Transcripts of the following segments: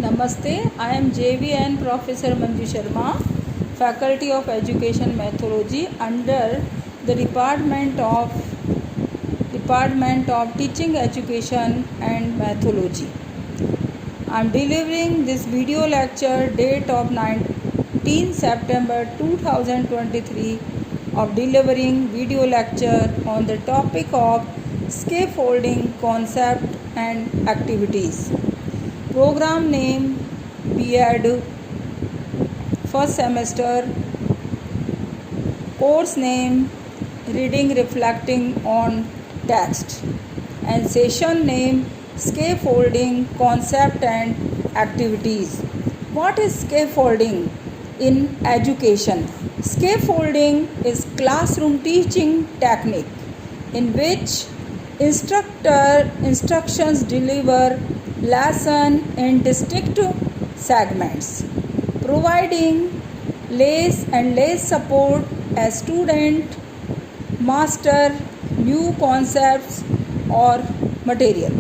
Namaste, I am JVN Professor Manju Sharma, Faculty of Education Methodology under the Department of Teaching Education and Methodology. I am delivering this video lecture date of 19 September 2023 of delivering video lecture on the topic of scaffolding concept and activities. Program name B.Ed first semester. Course name Reading Reflecting on Text, and session name Scaffolding Concept and Activities. What is scaffolding in education? Scaffolding is classroom teaching technique in which instructions deliver lesson in distinct segments, providing less support as student master new concepts or material.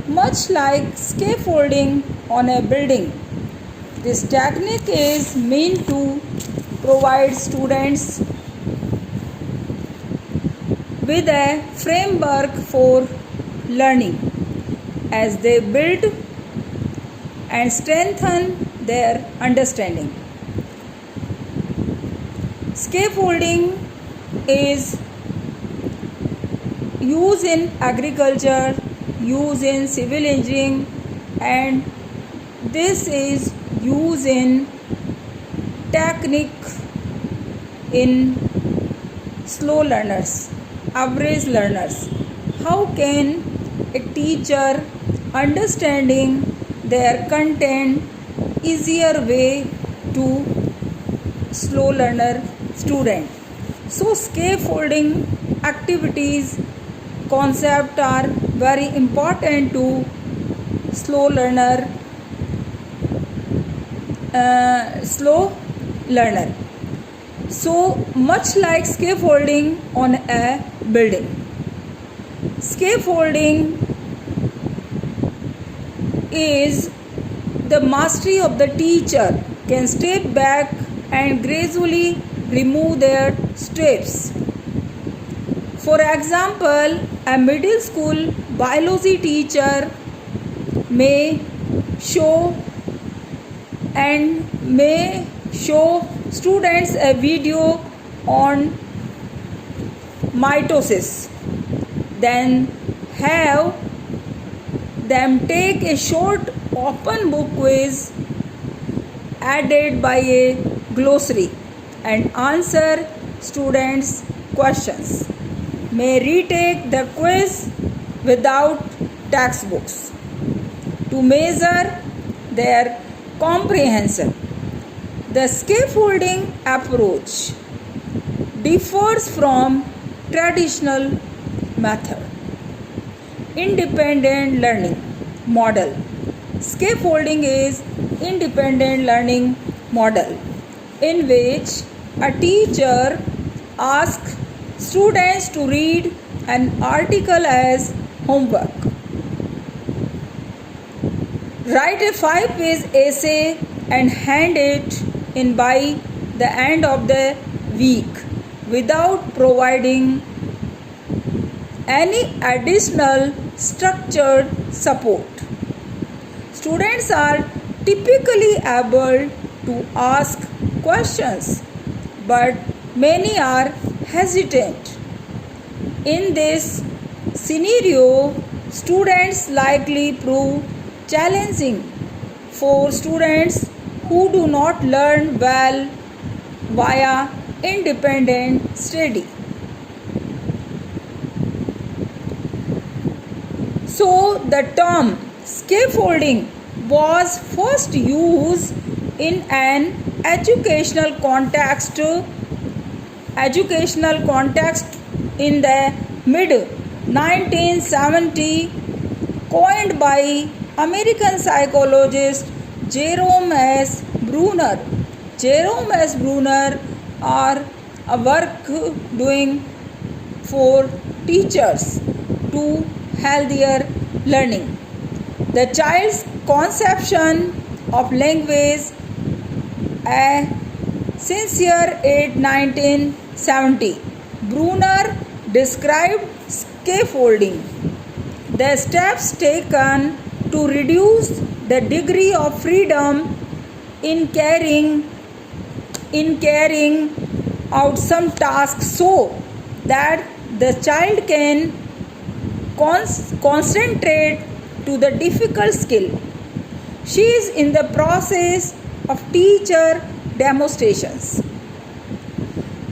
Much like scaffolding on a building, this technique is meant to provide students with a framework for learning as they build and strengthen their understanding. Scaffolding is used in agriculture, used in civil engineering, and this is used in technique in slow learners, average learners. How can a teacher understanding their content easier way to slow learner student? So scaffolding activities concept are very important to slow learner. So much like scaffolding on a building. Scaffolding is the mastery of the teacher can step back and gradually remove their steps. For example, a middle school biology teacher may show students a video on mitosis, then have them take a short open book quiz added by a glossary and answer students' questions. May retake the quiz without textbooks to measure their comprehension. The scaffolding approach differs from traditional method. Independent learning model. Scaffolding is independent learning model in which a teacher asks students to read an article as homework, write a 5-page essay and hand it in by the end of the week without providing any additional structured support. Students are typically able to ask questions, but many are hesitant. In this scenario, students likely prove challenging for students who do not learn well via independent study. So, the term scaffolding was first used in an educational context in the mid 1970s, coined by American psychologist Jerome S. Bruner. Jerome S. Bruner are a work doing for teachers to healthier learning. The child's conception of language, a sincere 8 1970. Brunner described scaffolding, the steps taken to reduce the degree of freedom in carrying out some tasks so that the child can concentrate to the difficult skill. She is in the process of teacher demonstrations,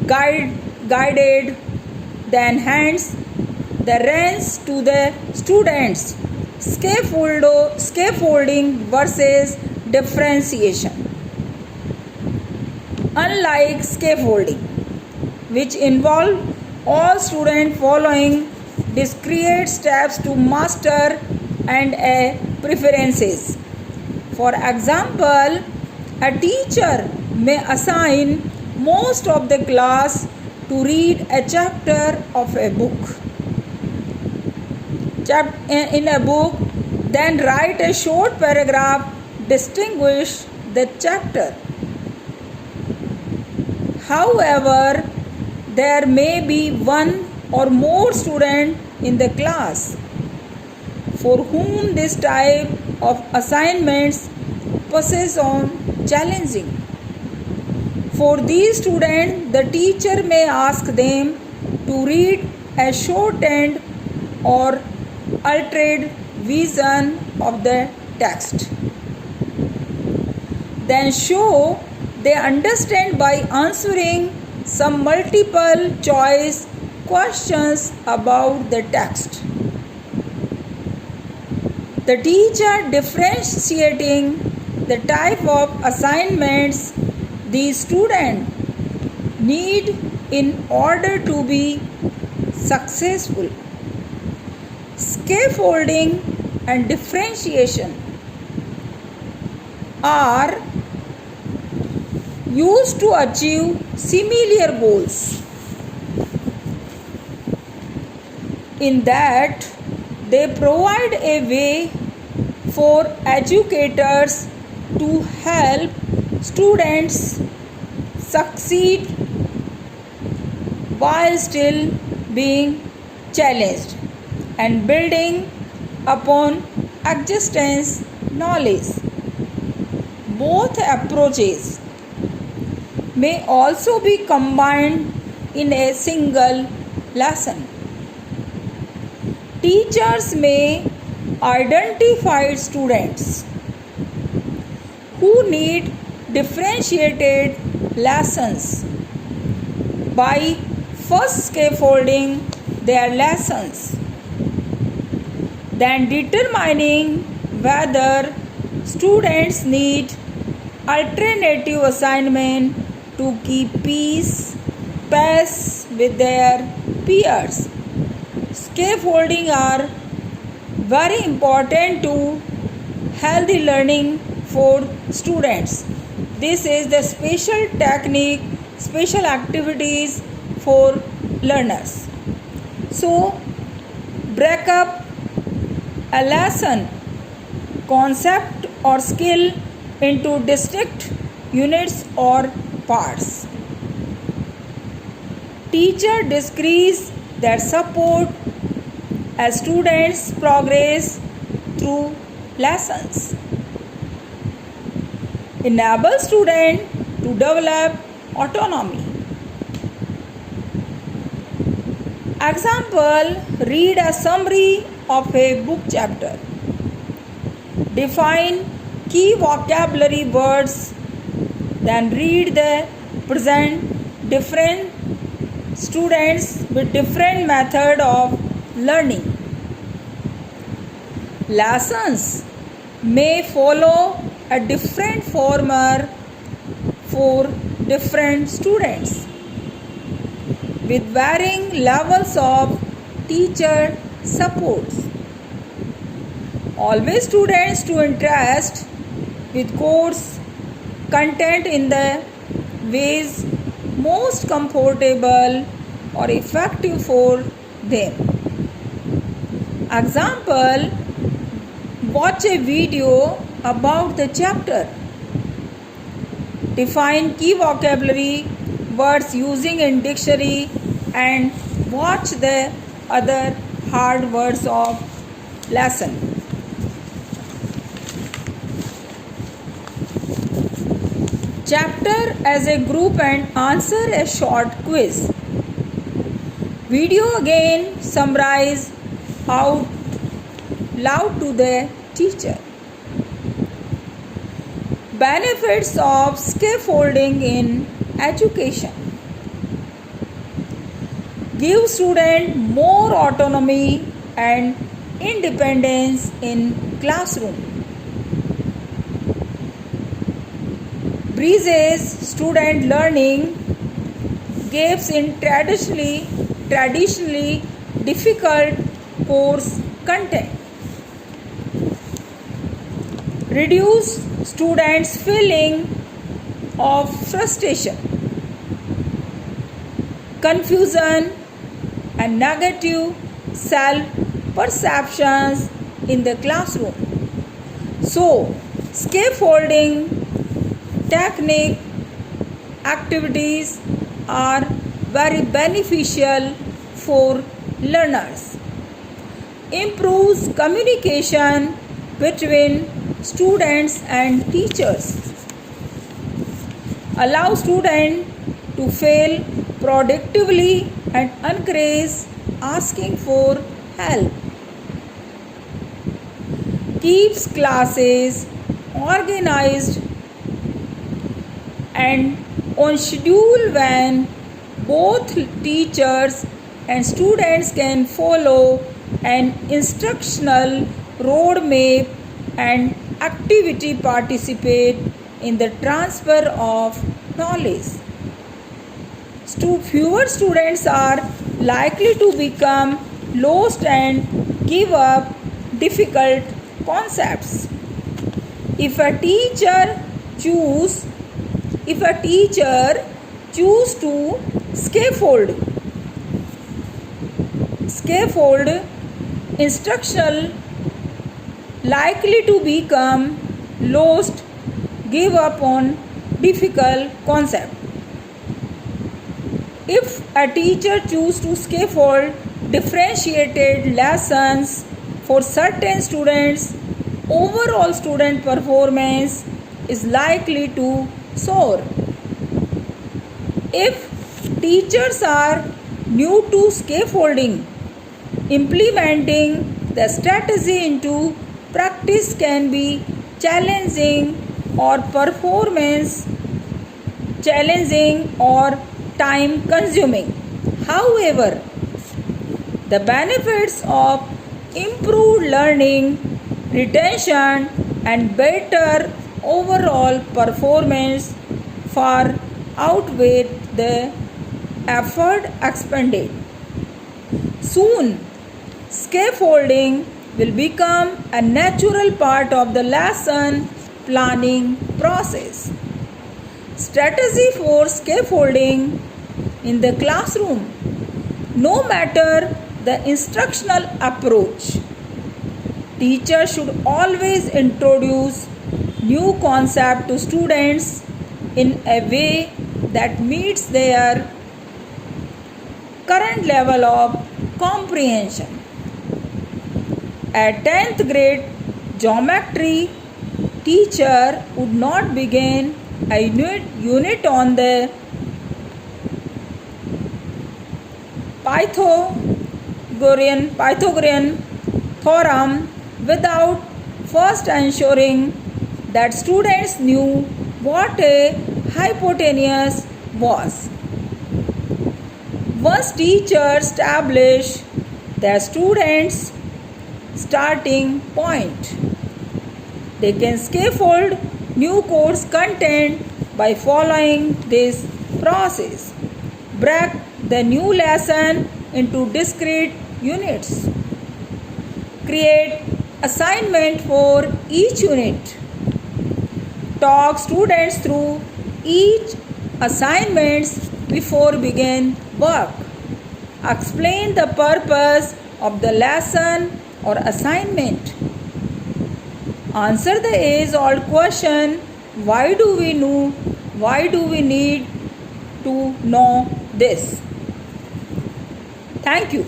guided, then hands the reins to the students. Scaffolding versus differentiation. Unlike scaffolding, which involve all students following discrete steps to master and preferences. For example, a teacher may assign most of the class to read a chapter of a book. In a book, then write a short paragraph distinguish the chapter. However, there may be one or more students in the class for whom this type of assignments possess on challenging. For these students, the teacher may ask them to read a shortened or altered version of the text. Then show they understand by answering some multiple choice questions about the text. The teacher differentiating the type of assignments the student need in order to be successful. Scaffolding and differentiation are used to achieve similar goals, in that they provide a way for educators to help students succeed while still being challenged and building upon existence knowledge. Both approaches may also be combined in a single lesson. Teachers may identify students who need differentiated lessons by first scaffolding their lessons, then determining whether students need alternative assignment to keep pace with their peers. Scaffolding are very important to healthy learning for students. This is the special technique, special activities for learners. So, break up a lesson, concept or skill into distinct units or parts. Teacher decrease that support as students progress through lessons. Enable students to develop autonomy. Example, read a summary of a book chapter. Define key vocabulary words, then read the present. Different students with different method of learning. Lessons may follow a different format for different students with varying levels of teacher support. Always students to interest with course content in the ways most comfortable or effective for them. Example, Watch a video about the chapter. Define key vocabulary words using in dictionary and watch the other hard words of lesson. Chapter as a group and answer a short quiz. Video again summarize out loud to the teacher. Benefits of scaffolding in education. Give student more autonomy and independence in classroom. Breezes student learning gaps in traditionally difficult course content. Reduce students' feeling of frustration, confusion, and negative self-perceptions in the classroom. So, scaffolding technique activities are very beneficial for learners. Improves communication between students and teachers. Allow students to fail productively and encourage asking for help. Keeps classes organized and on schedule when both teachers and students can follow an instructional roadmap and activity participate in the transfer of knowledge. Fewer students are likely to become lost and give up difficult concepts. If a teacher choose to scaffold instructional likely to become lost, give up on difficult concept. If a teacher choose to scaffold differentiated lessons for certain students, overall student performance is likely to soar. If teachers are new to scaffolding, implementing the strategy into practice can be challenging or time consuming. However, the benefits of improved learning, retention, and better overall performance far outweigh the effort expended. Soon, scaffolding will become a natural part of the lesson planning process. Strategy for scaffolding in the classroom. No matter the instructional approach, teachers should always introduce new concept to students in a way that meets their current level of comprehension. A 10th grade geometry teacher would not begin a unit on the Pythagorean theorem without first ensuring that students knew what a hypotenuse was. Once teachers establish the students' starting point, they can scaffold new course content by following this process. Break the new lesson into discrete units. Create assignment for each unit. Talk students through each assignments before begin work. Explain the purpose of the lesson or assignment. Answer the age old question, why do we know, why do we need to know this? Thank you.